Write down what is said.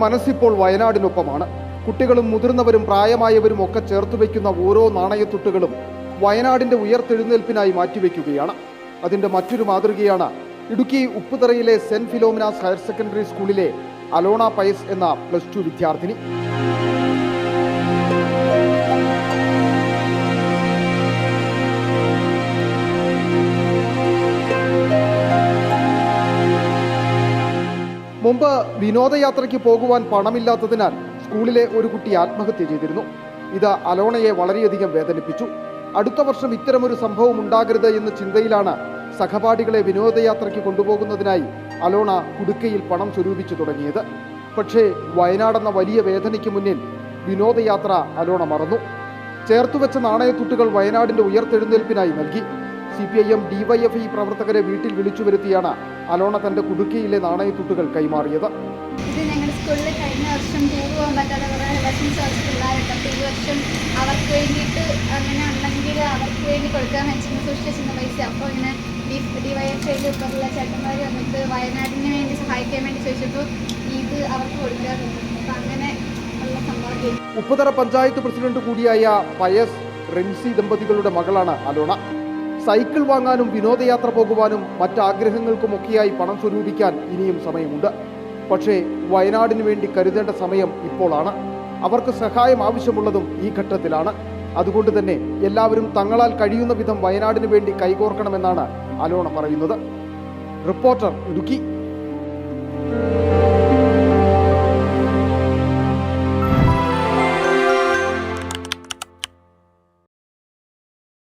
മനസ്സിപ്പോൾ വയനാടിനൊപ്പമാണ്. കുട്ടികളും മുതിർന്നവരും പ്രായമായവരും ഒക്കെ ചേർത്ത് വയ്ക്കുന്ന ഓരോ നാണയത്തുട്ടുകളും വയനാടിന്റെ ഉയർത്തെഴുന്നേൽപ്പിനായി മാറ്റിവെക്കുകയാണ്. അതിന്റെ മറ്റൊരു മാതൃകയാണ് ഇടുക്കി ഉപ്പുതറയിലെ സെന്റ് ഫിലോമിനാസ് ഹയർ സെക്കൻഡറി സ്കൂളിലെ അലോണ പയസ് എന്ന +2 വിദ്യാർത്ഥിനി. മുമ്പ് വിനോദയാത്രയ്ക്ക് പോകുവാൻ പണമില്ലാത്തതിനാൽ സ്കൂളിലെ ഒരു കുട്ടി ആത്മഹത്യ ചെയ്തിരുന്നു. ഇത് അലോണയെ വളരെയധികം വേദനിപ്പിച്ചു. അടുത്ത വർഷം ഇത്തരമൊരു സംഭവം ഉണ്ടാകരുത് എന്ന ചിന്തയിലാണ് സഹപാഠികളെ വിനോദയാത്രയ്ക്ക് കൊണ്ടുപോകുന്നതിനായി അലോണ കുടുക്കയിൽ പണം സ്വരൂപിച്ചു തുടങ്ങിയത്. പക്ഷേ വയനാടെന്ന വലിയ വേദനയ്ക്ക് മുന്നിൽ വിനോദയാത്ര അലോണ മറന്നു. ചേർത്തുവെച്ച നാണയത്തുട്ടുകൾ വയനാടിന്റെ ഉയർത്തെഴുന്നേൽപ്പിനായി നൽകി. CPIM DYFI പ്രവർത്തകരെ വീട്ടിൽ വിളിച്ചു വരുത്തിയാണ് അലോണ തന്റെ കുടുക്കയിലെ നാണയത്തുട്ടുകൾ കൈമാറിയത്. ഇത് ഞങ്ങളുടെ സ്കൂളിൽ കഴിഞ്ഞ വർഷം ടൂർ പോകാൻ പറ്റാത്ത കുറേ ലെസൺസ് കുറച്ച് പിള്ളേരുണ്ട്. അപ്പോൾ ഈ വർഷം അവർക്ക് വേണ്ടിയിട്ട് അങ്ങനെ ഉണ്ടെങ്കിൽ അവർക്ക് വേണ്ടി കൊടുക്കാൻ വെച്ചിരുന്ന സൂക്ഷിച്ചിരുന്ന പൈസ. അപ്പോൾ ഇങ്ങനെ DYFI ഇപ്പോഴുള്ള ചേട്ടന്മാർ വന്നിട്ട് വയനാടിന് വേണ്ടി സഹായിക്കാൻ വേണ്ടി ചോദിച്ചപ്പോൾ ഇത് അവർക്ക് കൊടുക്കാറുണ്ട്. അപ്പോൾ അങ്ങനെ ഉള്ള സംഭവം. ഉപ്പുതറ പഞ്ചായത്ത് പ്രസിഡന്റ് കൂടിയായ പയസ് റിൻസി ദമ്പതികളുടെ മകളാണ് അലോണ. സൈക്കിൾ വാങ്ങാനും വിനോദയാത്ര പോകുവാനും മറ്റാഗ്രഹങ്ങൾക്കുമൊക്കെയായി പണം സ്വരൂപിക്കാൻ ഇനിയും സമയമുണ്ട്. പക്ഷേ വയനാടിന് വേണ്ടി കരുതേണ്ട സമയം ഇപ്പോഴാണ്. അവർക്ക് സഹായം ആവശ്യമുള്ളതും ഈ ഘട്ടത്തിലാണ്. അതുകൊണ്ട് തന്നെ എല്ലാവരും തങ്ങളാൽ കഴിയുന്ന വിധം വയനാടിന് വേണ്ടി കൈകോർക്കണമെന്നാണ് അലോണ പറയുന്നത്. റിപ്പോർട്ടർ ഇടുക്കി.